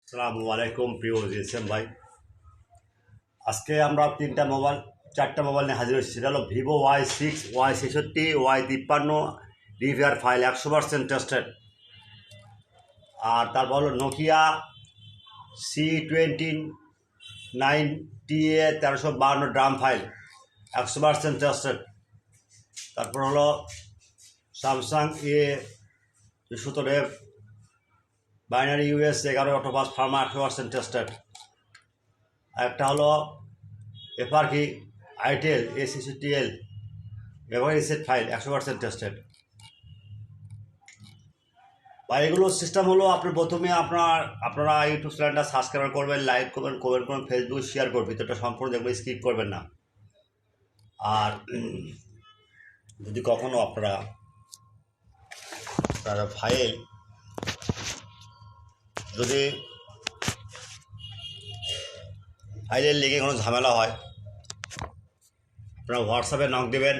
আসসালামু আলাইকুম প্রিয় জিএসএম ভাই। আজকে আমরা চারটা মোবাইল নিয়ে হাজির হয়েছি। সেটা হলো ভিভো Y6, Y66, Y53 রিভিয়ার ফাইল 100% টেস্টেড। আর তারপর হলো Nokia C29TA 1352 drum file 100% tested. তারপর হলো স্যামসাং A217F বাইনারি US 11 অটোপাচ ফার্মওয়্যার 100% টেস্টেড। একটা হলো এফআরকি itel A66L memory set file 100% tested. বা এগুলোর সিস্টেম হলো আপনি প্রথমে আপনারা ইউটিউব চ্যানেলটা সাবস্ক্রাইব করবেন, লাইক করবেন, কমেন্ট করবেন, ফেসবুক শেয়ার করবেন, ভিডিওটা সম্পূর্ণ দেখবেন, স্কিপ করবেন না। আর যদি কখনো আপনারা ফাইলের লিগে কোনো ঝামেলা হয়, আপনারা হোয়াটসঅ্যাপে নক দেবেন,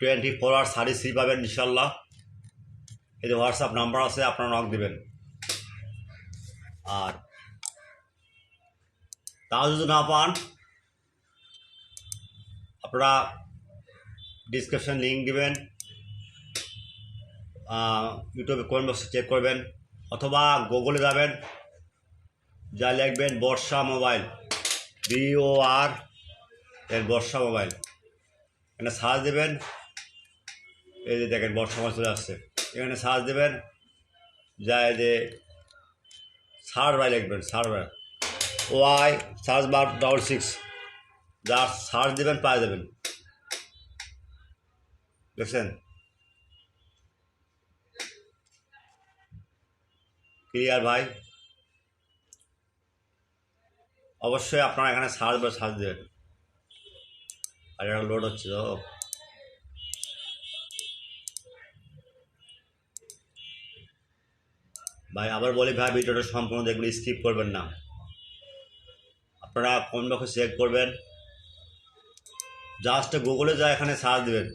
24 আওয়ার সার্ভিস ফ্রি পাবেন ইনশাল্লাহ। এই যে হোয়াটসঅ্যাপ নাম্বার আছে, আপনারা নক দেবেন। আর তাও যদি না পান, আপনারা ডিসক্রিপশন লিঙ্ক দেবেন, ইউটিউবে কমেন্ট বক্সে চেক করবেন, অথবা গুগলে যাবেন, যা লিখবেন বর্ষা মোবাইল, BOR বর্ষা মোবাইল, এখানে সার্চ দেবেন। এই যে দেখেন বর্ষা মোবাইল চলে আসছে, এখানে সার্চ দেবেন, যা এই যে সার্চ বাই লিখবেন, সার্চ বাই Y/6 যা সার্চ দেবেন পাই দেবেন। দেখছেন? ক্লিয়ার ভাই? অবশ্যই আপনারা এখানে সার্চ দেবেন। আর এটা লোড হচ্ছে তো, ভাই আবার বলি ভাই, ভিডিওটা সম্পূর্ণ দেখবেন, স্কিপ করবেন না। আপনারা কমেন্ট বক্সে চেক করবেন, জাস্ট গুগলে যা এখানে সার্চ দেবেন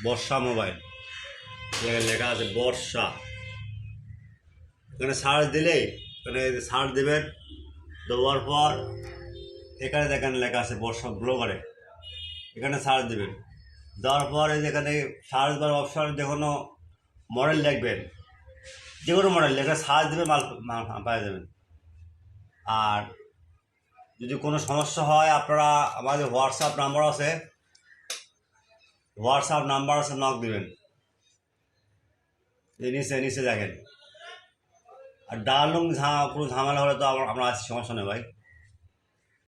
বর্ষা মোবাইল, এখানে লেখা আছে বর্ষা, এখানে সার্চ দিলেই এখানে সার্চ দেবেন। দেওয়ার পর এখানে দেখেন লেখা আছে বর্ষা গ্লো করে, এখানে সার্চ দেবেন। দেওয়ার পর এই যেখানে সার্চ বার অপশন যে কোনো মডেল লিখবেন, যে কোনো মডেল লেখা সার্চ দেবেন, মাল পাই যাবেন। আর যদি কোনো সমস্যা হয়, আপনারা আমাদের হোয়াটসঅ্যাপ নাম্বার আছে, নক দেবেন। নিচে দেখেন। আর ডাউনলোড কোনো ঝামেলা হলে তো আমরা আছি, সমস্যা নেই ভাই।